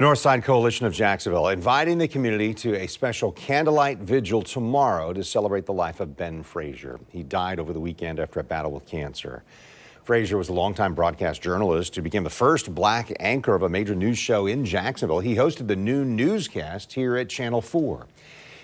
Northside Coalition of Jacksonville inviting the community to a special candlelight vigil tomorrow to celebrate the life of Ben Frazier. He died over the weekend after a battle with cancer. Frazier was a longtime broadcast journalist who became the first black anchor of a major news show in Jacksonville. He hosted the noon newscast here at Channel 4.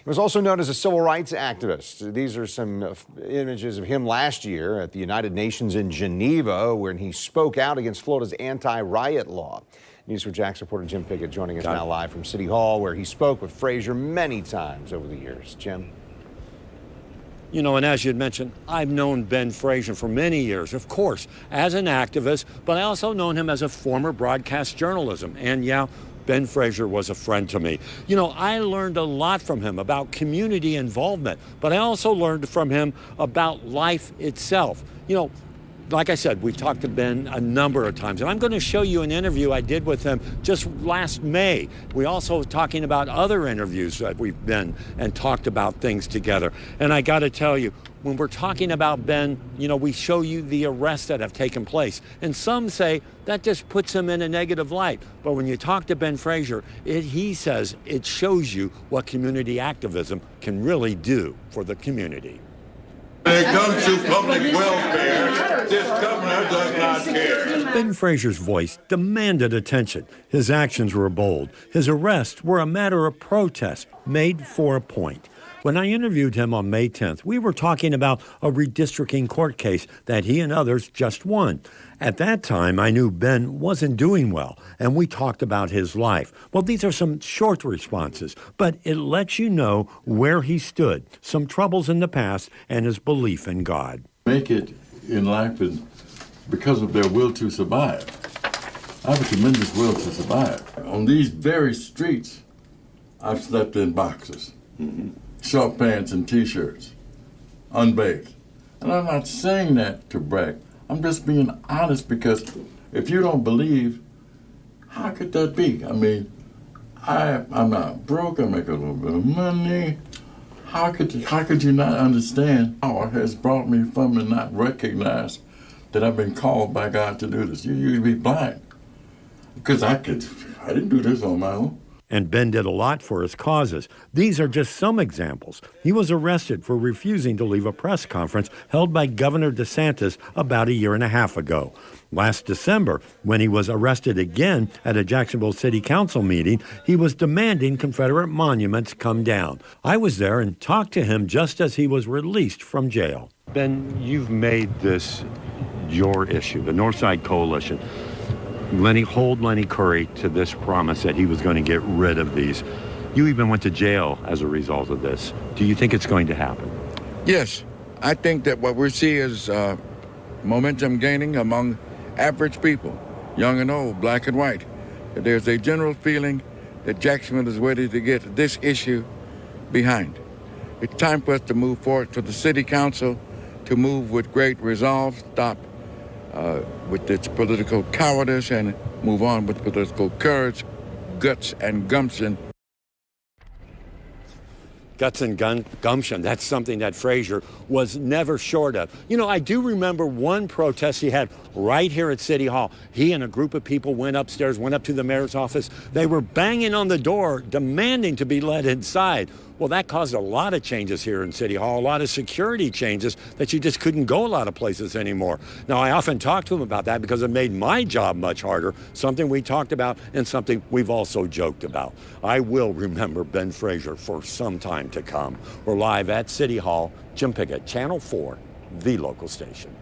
He was also known as a civil rights activist. These are some images of him last year at the United Nations in Geneva, when he spoke out against Florida's anti-riot law. News 4 Jax reporter Jim Pickett joining us now live from City Hall, where he spoke with Frazier many times over the years. Jim? You know, and as you had mentioned, I've known Ben Frazier for many years, of course, as an activist, but I also known him as a former broadcast journalism. And yeah, Ben Frazier was a friend to me. You know, I learned a lot from him about community involvement, but I also learned from him about life itself. You know, like I said, we've talked to Ben a number of times, and I'm going to show you an interview I did with him just last May. We also talking about other interviews that we've been and talked about things together. And I got to tell you, when we're talking about Ben, you know, we show you the arrests that have taken place. And some say that just puts him in a negative light. But when you talk to Ben Frazier, he says it shows you what community activism can really do for the community. When it comes to public welfare, this governor does not care. Ben Frazier's voice demanded attention. His actions were bold. His arrests were a matter of protest made for a point. When I interviewed him on May 10th, we were talking about a redistricting court case that he and others just won. At that time, I knew Ben wasn't doing well, and we talked about his life. Well, these are some short responses, but it lets you know where he stood, some troubles in the past, and his belief in God. Make it in life is because of their will to survive. I have a tremendous will to survive. On these very streets, I've slept in boxers. Short pants and T-shirts, unbathed. And I'm not saying that to brag. I'm just being honest, because if you don't believe, how could that be? I mean, I'm not broke, I make a little bit of money. How could you not understand how it has brought me from and not recognize that I've been called by God to do this? You'd be blind. Because I didn't do this on my own. And Ben did a lot for his causes. These are just some examples. He was arrested for refusing to leave a press conference held by Governor DeSantis about a year and a half ago. Last December, when he was arrested again at a Jacksonville City Council meeting, he was demanding Confederate monuments come down. I was there and talked to him just as he was released from jail. Ben, you've made this your issue, the Northside Coalition. Hold Lenny Curry to this promise that he was going to get rid of these. You even went to jail as a result of this. Do you think it's going to happen? Yes. I think that what we see is momentum gaining among average people, young and old, black and white. There's a general feeling that Jacksonville is ready to get this issue behind. It's time for us to move forward, for the city council to move with great resolve, stop with its political cowardice, and move on with political courage, guts, and gumption. Guts and gumption, that's something that Frazier was never short of. You know, I do remember one protest he had right here at City Hall. He and a group of people went upstairs, went up to the mayor's office. They were banging on the door, demanding to be let inside. Well, that caused a lot of changes here in City Hall, a lot of security changes that you just couldn't go a lot of places anymore. Now, I often talk to him about that because it made my job much harder, something we talked about and something we've also joked about. I will remember Ben Frazier for some time to come. We're live at City Hall. Jim Pickett, Channel 4, the local station.